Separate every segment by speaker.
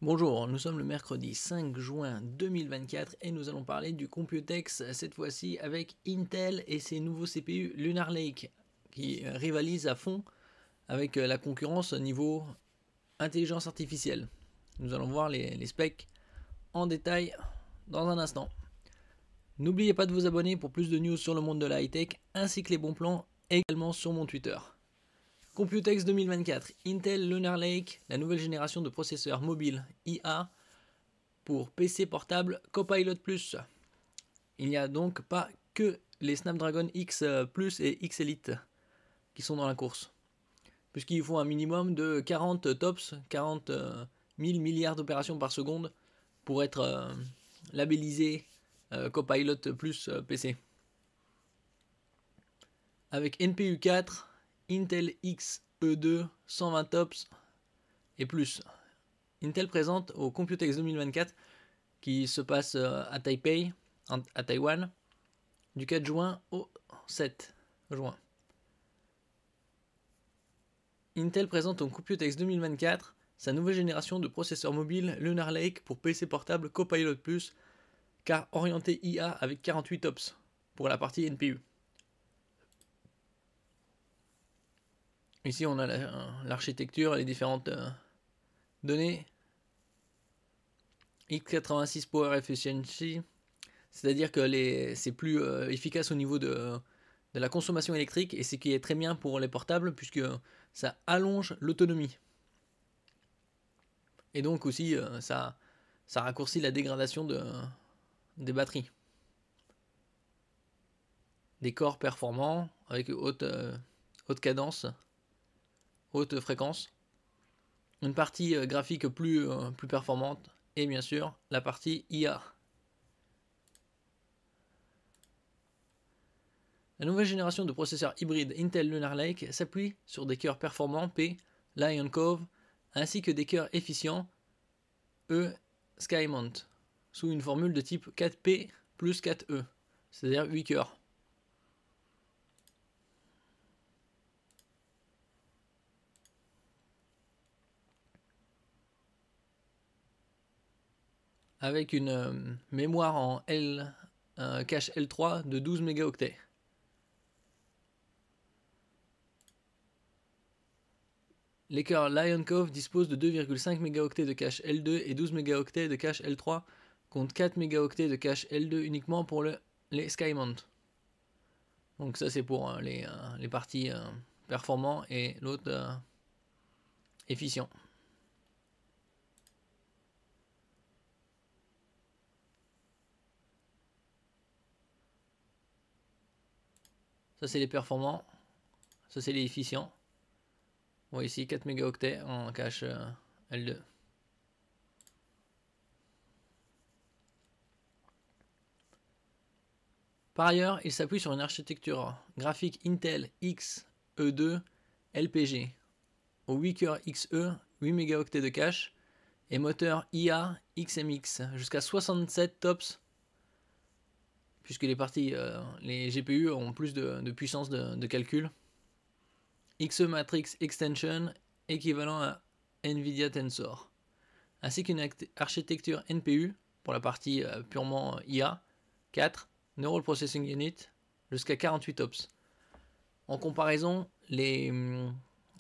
Speaker 1: Bonjour, nous sommes le mercredi 5 juin 2024 et nous allons parler du Computex, cette fois-ci avec Intel et ses nouveaux CPU Lunar Lake qui rivalisent à fond avec la concurrence au niveau intelligence artificielle. Nous allons voir les specs en détail dans un instant. N'oubliez pas de vous abonner pour plus de news sur le monde de la high-tech ainsi que les bons plans également sur mon Twitter. Computex 2024, Intel Lunar Lake, la nouvelle génération de processeurs mobiles IA pour PC portable Copilot+. Il n'y a donc pas que les Snapdragon X Plus et X Elite qui sont dans la course, puisqu'il faut un minimum de 40 TOPS, 40 000 milliards d'opérations par seconde pour être labellisé Copilot Plus PC. Avec NPU 4, Intel X E2, 120 TOPS et plus. Intel présente au Computex 2024 qui se passe à Taipei, à Taïwan, du 4 juin au 7 juin. Intel présente au Computex 2024 sa nouvelle génération de processeurs mobiles Lunar Lake pour PC portable Copilot+, car orienté IA avec 48 TOPS pour la partie NPU. Ici on a l'architecture et les différentes données. x86 Power Efficiency, c'est-à-dire que c'est plus efficace au niveau de la consommation électrique, et ce qui est très bien pour les portables puisque ça allonge l'autonomie. Et donc aussi ça raccourcit la dégradation des batteries. Des corps performants avec haute cadence, haute fréquence. Une partie graphique plus performante et bien sûr la partie IA. La nouvelle génération de processeurs hybrides Intel Lunar Lake s'appuie sur des cœurs performants P, Lion Cove, ainsi que des cœurs efficients E Skymount, sous une formule de type 4P plus 4E, c'est-à-dire 8 cœurs. Avec une mémoire en cache L3 de 12 mégaoctets. Les cœurs Lion Cove disposent de 2,5 mégaoctets de cache L2 et 12 mégaoctets de cache L3, contre 4 mégaoctets de cache L2 uniquement pour les Skymount. Donc ça c'est pour les parties performants et l'autre efficient. Ça c'est les performants, ça c'est les efficients. Bon, ici 4 mégaoctets en cache L2. Par ailleurs, il s'appuie sur une architecture graphique Intel X E2 LPG au 8 cœurs XE, 8 mégaoctets de cache et moteur IA XMX jusqu'à 67 TOPS, puisque les GPU ont plus de puissance de calcul. XE Matrix Extension équivalent à NVIDIA Tensor, ainsi qu'une architecture NPU pour la partie purement IA 4, Neural Processing Unit, jusqu'à 48 TOPS. En comparaison, les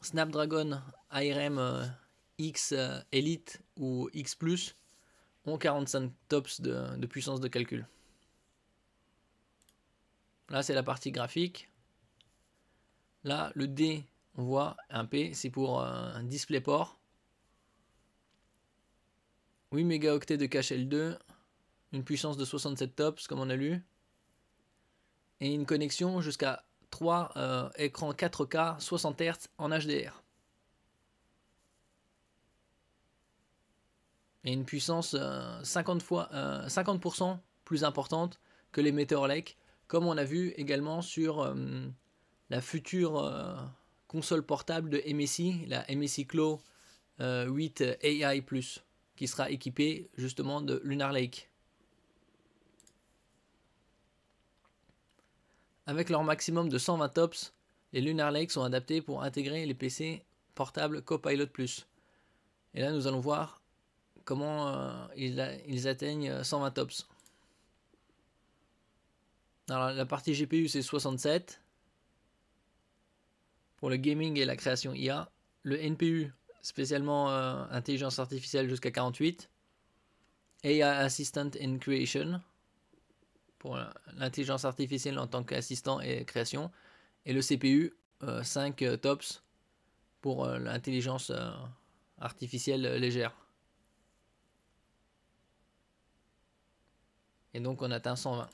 Speaker 1: Snapdragon ARM X Elite ou X Plus ont 45 TOPS de puissance de calcul. Là c'est la partie graphique. Là le D, on voit un P, c'est pour un DisplayPort. 8 mégaoctets de cache L2, une puissance de 67 TOPS comme on a lu, et une connexion jusqu'à 3 écrans 4K 60 Hz en HDR. Et une puissance 50% plus importante que les Meteor Lake, comme on a vu également sur la future console portable de MSI, la MSI Claw 8 AI+, qui sera équipée justement de Lunar Lake. Avec leur maximum de 120 TOPS, les Lunar Lake sont adaptés pour intégrer les PC portables Copilot+. Et là nous allons voir comment ils atteignent 120 tops. Alors la partie GPU c'est 67 pour le gaming et la création IA. Le NPU spécialement intelligence artificielle jusqu'à 48. AI Assistant in Creation pour l'intelligence artificielle en tant qu'assistant et création. Et le CPU 5 tops pour l'intelligence artificielle légère. Et donc on atteint 120.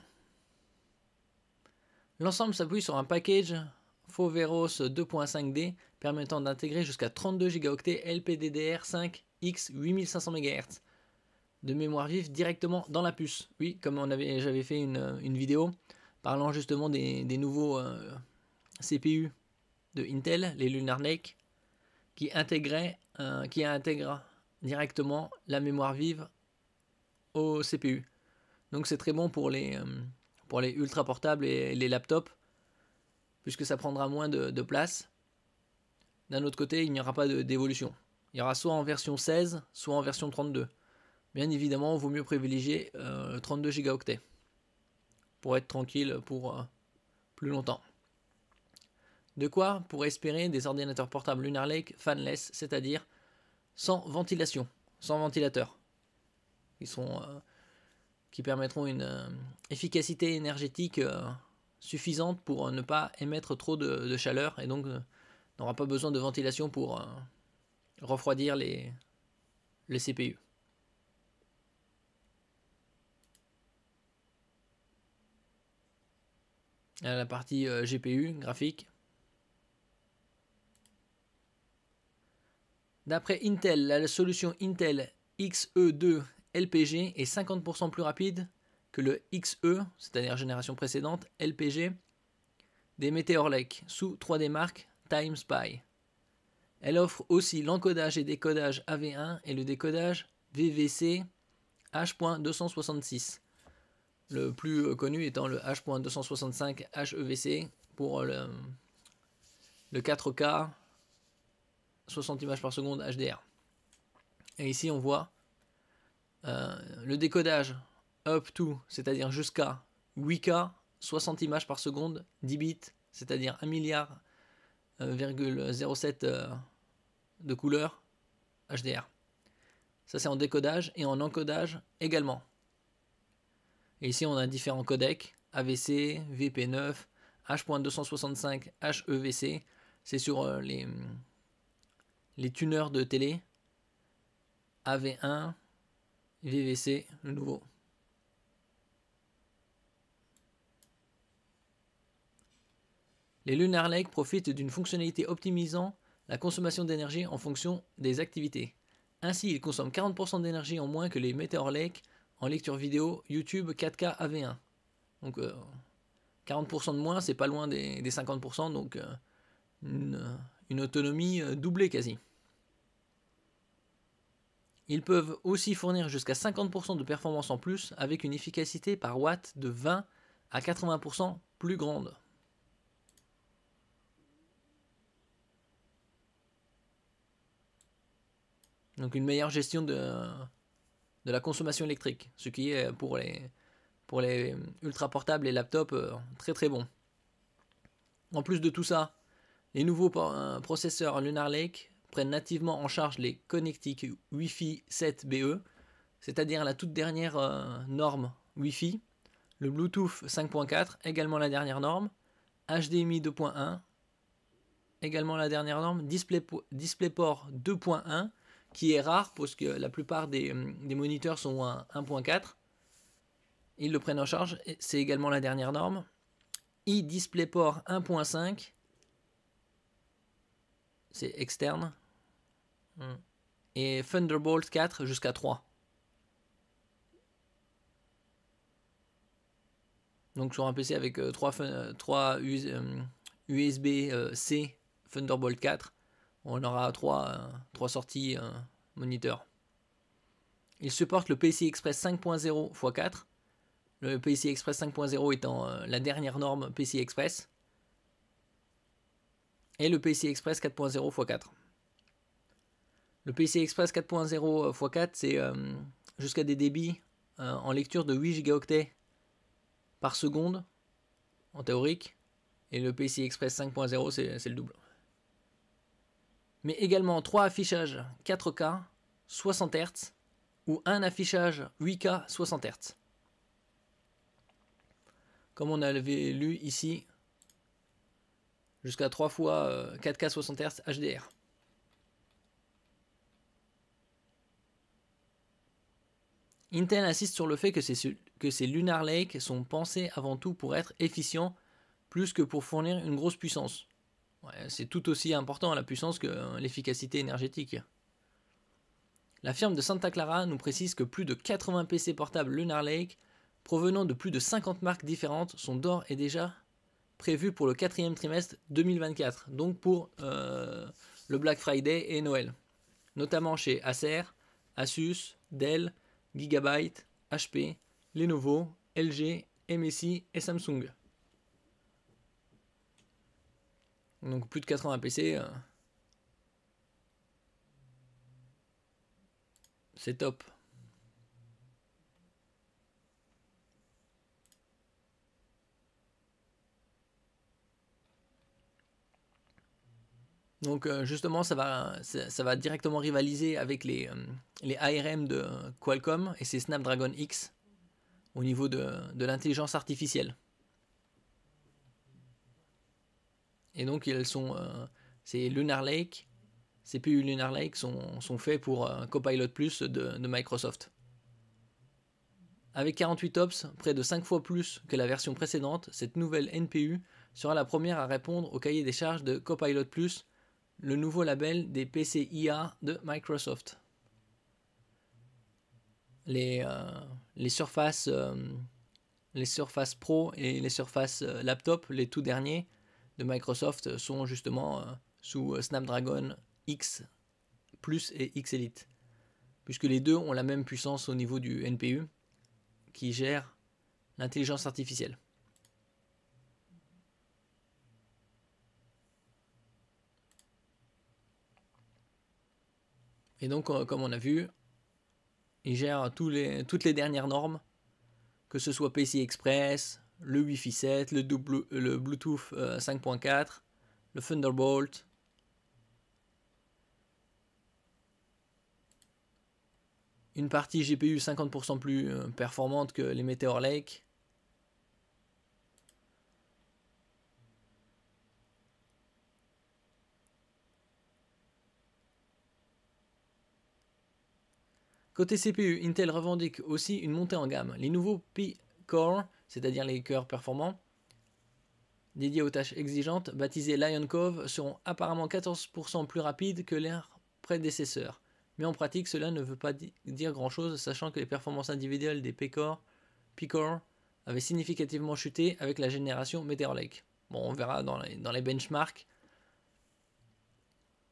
Speaker 1: L'ensemble s'appuie sur un package Foveros 2.5D permettant d'intégrer jusqu'à 32 Go LPDDR5X 8500 MHz de mémoire vive directement dans la puce. Oui, comme j'avais fait une vidéo parlant justement des nouveaux CPU de Intel, les Lunar Lake, qui intègrent directement la mémoire vive au CPU. Donc c'est très bon pour les ultra portables et les laptops, puisque ça prendra moins de place. D'un autre côté, il n'y aura pas d'évolution. Il y aura soit en version 16, soit en version 32. Bien évidemment, il vaut mieux privilégier 32 Go pour être tranquille pour plus longtemps. De quoi pour espérer des ordinateurs portables Lunar Lake fanless, c'est-à-dire sans ventilation, sans ventilateur, qui permettront une efficacité énergétique suffisante pour ne pas émettre trop de chaleur, et donc n'aura pas besoin de ventilation pour refroidir les CPU. La partie GPU, graphique. D'après Intel, la solution Intel XE2 LPG est 50% plus rapide que le XE, c'est-à-dire génération précédente, LPG des Meteor Lake sous 3D Mark Time Spy. Elle offre aussi l'encodage et décodage AV1 et le décodage VVC H.266. Le plus connu étant le H.265 HEVC pour le 4K 60 images par seconde HDR. Et ici on voit le décodage up to, c'est-à-dire jusqu'à 8K 60 images par seconde 10 bits, c'est-à-dire 1 milliard 0,07 de couleurs HDR. Ça c'est en décodage, et en encodage également. Et ici on a différents codecs AVC, VP9, H.265 HEVC. C'est sur les tuners de télé. AV1, VVC, le nouveau. Les Lunar Lake profitent d'une fonctionnalité optimisant la consommation d'énergie en fonction des activités. Ainsi, ils consomment 40% d'énergie en moins que les Meteor Lake en lecture vidéo YouTube 4K AV1. Donc 40% de moins, c'est pas loin des 50%, donc une autonomie doublée quasi. Ils peuvent aussi fournir jusqu'à 50% de performance en plus avec une efficacité par watt de 20 à 80% plus grande. Donc une meilleure gestion de la consommation électrique, ce qui est pour les ultra portables et laptops très très bon. En plus de tout ça, les nouveaux processeurs Lunar Lake prennent nativement en charge les connectiques Wi-Fi 7BE, c'est-à-dire la toute dernière norme Wi-Fi, le Bluetooth 5.4, également la dernière norme, HDMI 2.1, également la dernière norme, DisplayPort 2.1, qui est rare parce que la plupart des moniteurs sont à 1.4. Ils le prennent en charge, c'est également la dernière norme. eDisplayPort 1.5, c'est externe. Et Thunderbolt 4 jusqu'à 3. Donc sur un PC avec 3 USB-C Thunderbolt 4, on aura 3 sorties moniteur. Il supporte le PCI Express 5.0 x 4. Le PCI Express 5.0 étant la dernière norme PCI Express. Et le PCI Express 4.0 x 4. Le PCI Express 4.0 x4, c'est jusqu'à des débits en lecture de 8 gigaoctets par seconde, en théorique. Et le PCI Express 5.0, c'est le double. Mais également 3 affichages 4K 60 Hz ou un affichage 8K 60 Hz. Comme on avait lu ici, jusqu'à 3 fois 4K 60 Hz HDR. Intel insiste sur le fait que ces Lunar Lake sont pensés avant tout pour être efficients plus que pour fournir une grosse puissance. Ouais, c'est tout aussi important la puissance que l'efficacité énergétique. La firme de Santa Clara nous précise que plus de 80 PC portables Lunar Lake provenant de plus de 50 marques différentes sont d'ores et déjà prévus pour le 4e trimestre 2024, donc pour le Black Friday et Noël, notamment chez Acer, Asus, Dell, Gigabyte, HP, Lenovo, LG, MSI et Samsung. Donc plus de 80 PC, c'est top. Donc justement, ça va directement rivaliser avec les ARM de Qualcomm et ses Snapdragon X au niveau de l'intelligence artificielle. Et donc ces Lunar Lake, CPU Lunar Lake sont faits pour Copilot Plus de Microsoft. Avec 48 ops, près de 5 fois plus que la version précédente, cette nouvelle NPU sera la première à répondre au cahier des charges de Copilot Plus, le nouveau label des PC IA de Microsoft. Les Surface Pro et les Surface Laptop, les tout derniers de Microsoft, sont justement sous Snapdragon X Plus et X Elite, puisque les deux ont la même puissance au niveau du NPU qui gère l'intelligence artificielle. Et donc, comme on a vu, il gère toutes les dernières normes, que ce soit PCI Express, le Wi-Fi 7, le Bluetooth 5.4, le Thunderbolt. Une partie GPU 50% plus performante que les Meteor Lake. Côté CPU, Intel revendique aussi une montée en gamme. Les nouveaux P-Core, c'est-à-dire les cœurs performants, dédiés aux tâches exigeantes, baptisés Lion Cove, seront apparemment 14% plus rapides que leurs prédécesseurs. Mais en pratique, cela ne veut pas dire grand-chose, sachant que les performances individuelles des P-Core avaient significativement chuté avec la génération Meteor Lake. Bon, on verra dans les benchmarks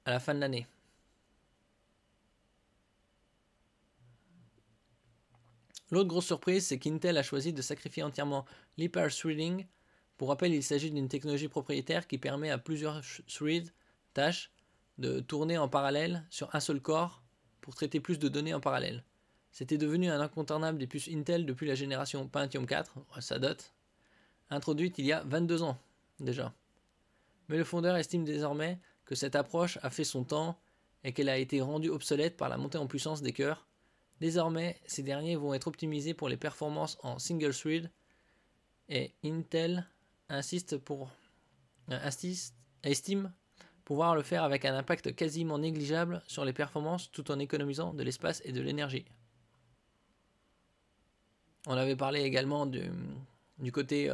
Speaker 1: à la fin de l'année. L'autre grosse surprise, c'est qu'Intel a choisi de sacrifier entièrement l'hyper-threading. Pour rappel, il s'agit d'une technologie propriétaire qui permet à plusieurs threads, tâches, de tourner en parallèle sur un seul corps pour traiter plus de données en parallèle. C'était devenu un incontournable des puces Intel depuis la génération Pentium 4, ça date, introduite il y a 22 ans déjà. Mais le fondeur estime désormais que cette approche a fait son temps et qu'elle a été rendue obsolète par la montée en puissance des cœurs. Désormais, ces derniers vont être optimisés pour les performances en single thread et Intel estime pouvoir le faire avec un impact quasiment négligeable sur les performances tout en économisant de l'espace et de l'énergie. On avait parlé également du côté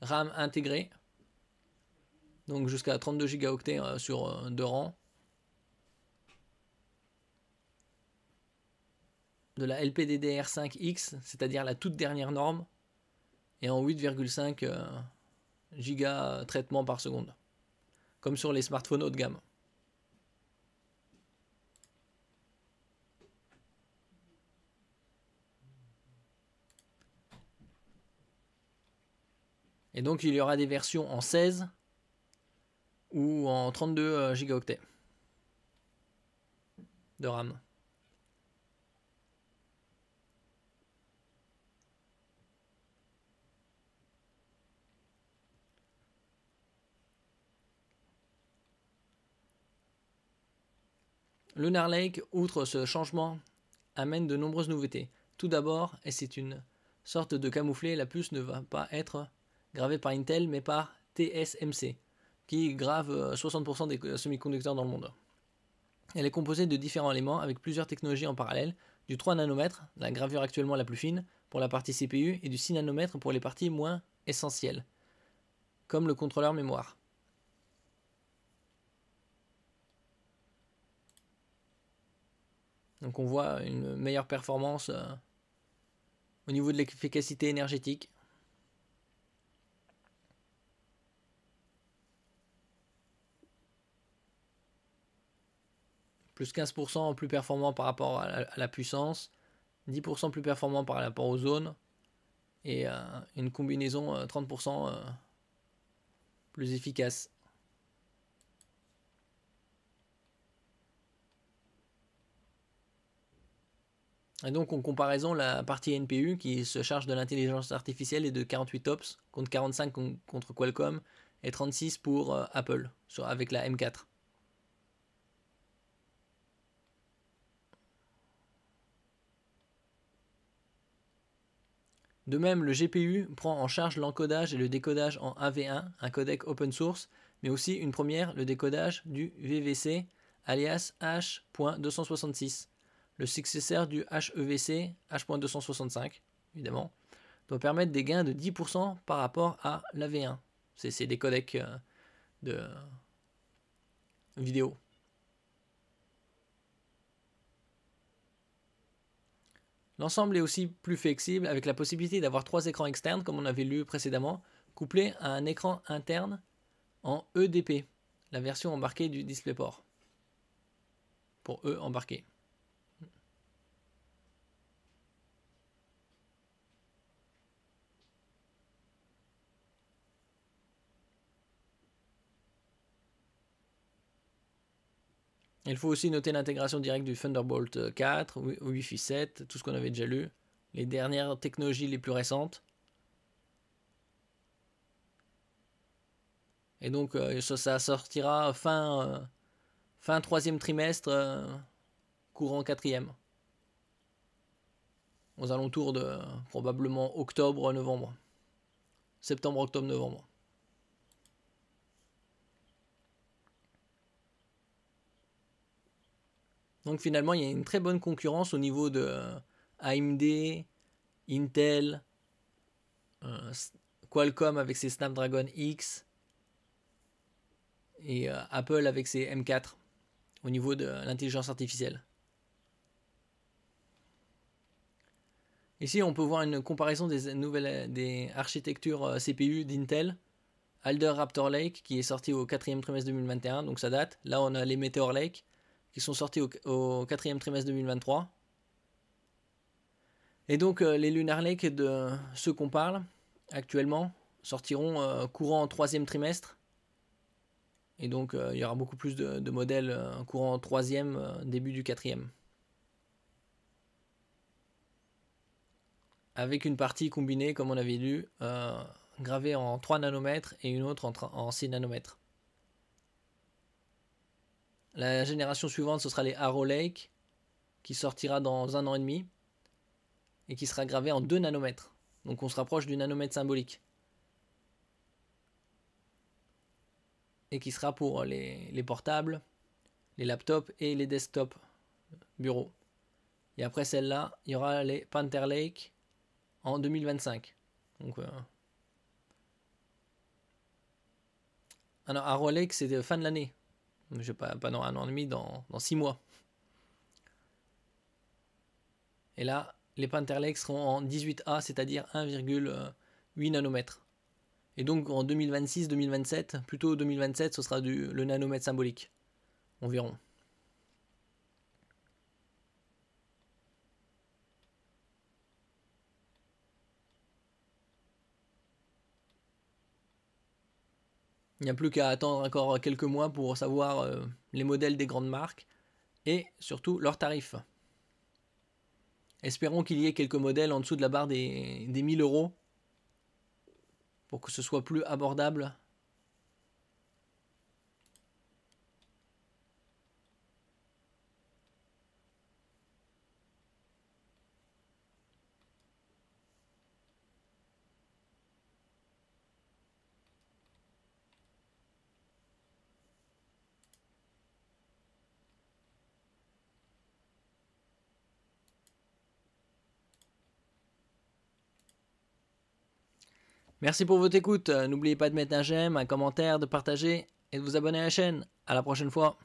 Speaker 1: RAM intégré, donc jusqu'à 32 gigaoctets sur 2 rangs. De la LPDDR5X, c'est-à-dire la toute dernière norme, et en 8,5 giga traitement par seconde, comme sur les smartphones haut de gamme. Et donc il y aura des versions en 16 ou en 32 gigaoctets. de RAM. Lunar Lake, outre ce changement, amène de nombreuses nouveautés. Tout d'abord, et c'est une sorte de camouflet, la puce ne va pas être gravée par Intel mais par TSMC, qui grave 60% des semi-conducteurs dans le monde. Elle est composée de différents éléments avec plusieurs technologies en parallèle, du 3 nanomètres, la gravure actuellement la plus fine, pour la partie CPU, et du 6 nanomètres pour les parties moins essentielles, comme le contrôleur mémoire. Donc on voit une meilleure performance au niveau de l'efficacité énergétique. Plus 15% plus performant par rapport à la puissance, 10% plus performant par rapport aux zones, et une combinaison 30% plus efficace. Et donc en comparaison, la partie NPU qui se charge de l'intelligence artificielle est de 48 TOPS contre 45 contre Qualcomm et 36 pour Apple avec la M4. De même, le GPU prend en charge l'encodage et le décodage en AV1, un codec open source, mais aussi une première, le décodage du VVC, alias H.266. Le successeur du HEVC, H.265, évidemment, doit permettre des gains de 10% par rapport à l'AV1. C'est des codecs de vidéo. L'ensemble est aussi plus flexible avec la possibilité d'avoir 3 écrans externes, comme on avait lu précédemment, couplés à un écran interne en EDP, la version embarquée du DisplayPort. Pour E embarqué. Il faut aussi noter l'intégration directe du Thunderbolt 4, Wi-Fi 7, tout ce qu'on avait déjà lu, les dernières technologies les plus récentes. Et donc ça sortira fin 3e trimestre, courant 4e. Aux alentours de probablement octobre-novembre. Septembre, octobre, novembre. Donc finalement, il y a une très bonne concurrence au niveau de AMD, Intel, Qualcomm avec ses Snapdragon X et Apple avec ses M4 au niveau de l'intelligence artificielle. Ici, on peut voir une comparaison des architectures CPU d'Intel. Alder Raptor Lake qui est sorti au 4e trimestre 2021, donc ça date. Là, on a les Meteor Lake qui sont sortis au 4e trimestre 2023. Et donc, les Lunar Lake de ceux qu'on parle actuellement sortiront courant en 3e trimestre. Et donc, il y aura beaucoup plus de modèles courant en 3e, début du 4e. Avec une partie combinée, comme on avait lu, gravée en 3 nanomètres et une autre en 6 nanomètres. La génération suivante, ce sera les Arrow Lake, qui sortira dans 1 an et demi, et qui sera gravée en 2 nanomètres. Donc on se rapproche du nanomètre symbolique. Et qui sera pour les portables, les laptops et les desktops bureaux. Et après celle-là, il y aura les Panther Lake en 2025. Donc, alors Arrow Lake, c'est fin de l'année. Je sais pas dans 1 an et demi, dans 6 mois. Et là, les Panther Lake seront en 18A, c'est-à-dire 1,8 nanomètres. Et donc en 2026-2027, plutôt 2027, ce sera le nanomètre symbolique, environ. Il n'y a plus qu'à attendre encore quelques mois pour savoir les modèles des grandes marques. et surtout leurs tarifs. Espérons qu'il y ait quelques modèles en dessous de la barre des 1000 € pour que ce soit plus abordable. Merci pour votre écoute. N'oubliez pas de mettre un j'aime, un commentaire, de partager et de vous abonner à la chaîne. À la prochaine fois.